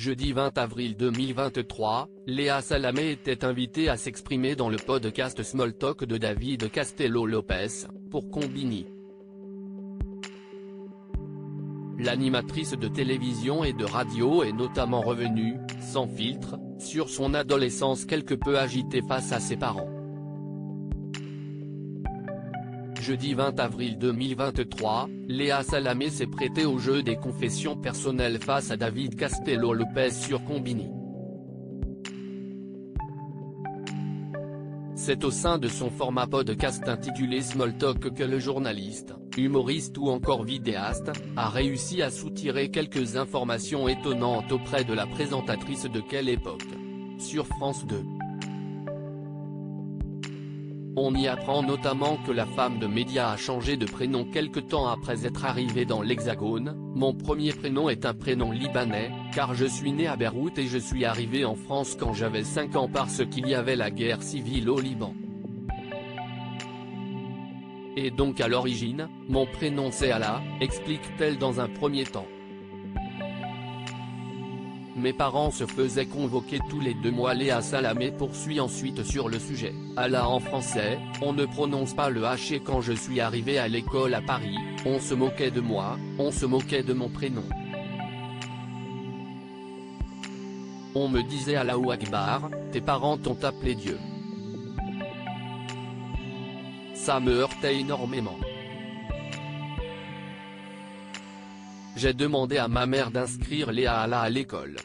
Jeudi 20 avril 2023, Léa Salamé était invitée à s'exprimer dans le podcast Small Talk de David Castello-Lopez, pour Konbini. L'animatrice de télévision et de radio est notamment revenue, sans filtre, sur son adolescence quelque peu agitée face à ses parents. Jeudi 20 avril 2023, Léa Salamé s'est prêtée au jeu des confessions personnelles face à David Castello-Lopez sur Konbini. C'est au sein de son format podcast intitulé Small Talk que le journaliste, humoriste ou encore vidéaste, a réussi à soutirer quelques informations étonnantes auprès de la présentatrice de Quelle époque, sur France 2. On y apprend notamment que la femme de média a changé de prénom quelque temps après être arrivée dans l'Hexagone. Mon premier prénom est un prénom libanais, car je suis né à Beyrouth et je suis arrivé en France quand j'avais 5 ans parce qu'il y avait la guerre civile au Liban. Et donc à l'origine, mon prénom c'est Allah, explique-t-elle dans un premier temps. Mes parents se faisaient convoquer tous les 2 mois. Léa Salamé poursuit ensuite sur le sujet. Allah en français, on ne prononce pas le H et quand je suis arrivé à l'école à Paris, on se moquait de moi, on se moquait de mon prénom. On me disait Allahu Akbar, tes parents t'ont appelé Dieu. Ça me heurtait énormément. J'ai demandé à ma mère d'inscrire Léa Allah à l'école.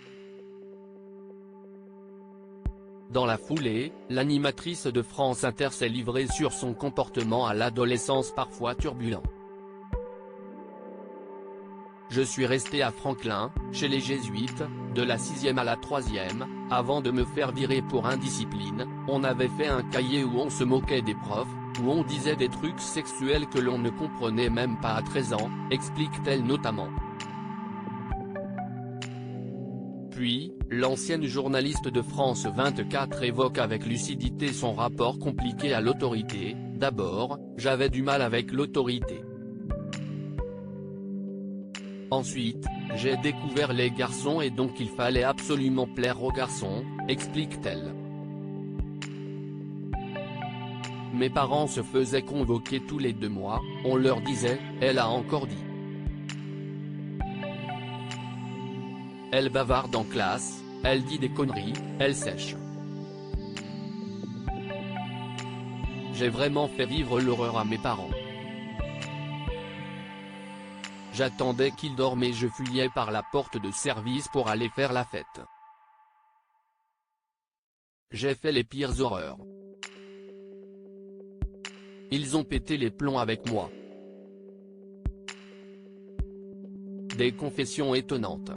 Dans la foulée, l'animatrice de France Inter s'est livrée sur son comportement à l'adolescence parfois turbulent. Je suis resté à Franklin, chez les Jésuites, de la 6e à la 3e, avant de me faire virer pour indiscipline. On avait fait un cahier où on se moquait des profs, où on disait des trucs sexuels que l'on ne comprenait même pas à 13 ans, explique-t-elle notamment. Puis, l'ancienne journaliste de France 24 évoque avec lucidité son rapport compliqué à l'autorité. D'abord, j'avais du mal avec l'autorité. Ensuite, j'ai découvert les garçons et donc il fallait absolument plaire aux garçons, explique-t-elle. Mes parents se faisaient convoquer tous les 2 mois, on leur disait, elle a encore dit. Elle bavarde en classe, elle dit des conneries, elle sèche. J'ai vraiment fait vivre l'horreur à mes parents. J'attendais qu'ils dorment et je fuyais par la porte de service pour aller faire la fête. J'ai fait les pires horreurs. Ils ont pété les plombs avec moi. Des confessions étonnantes.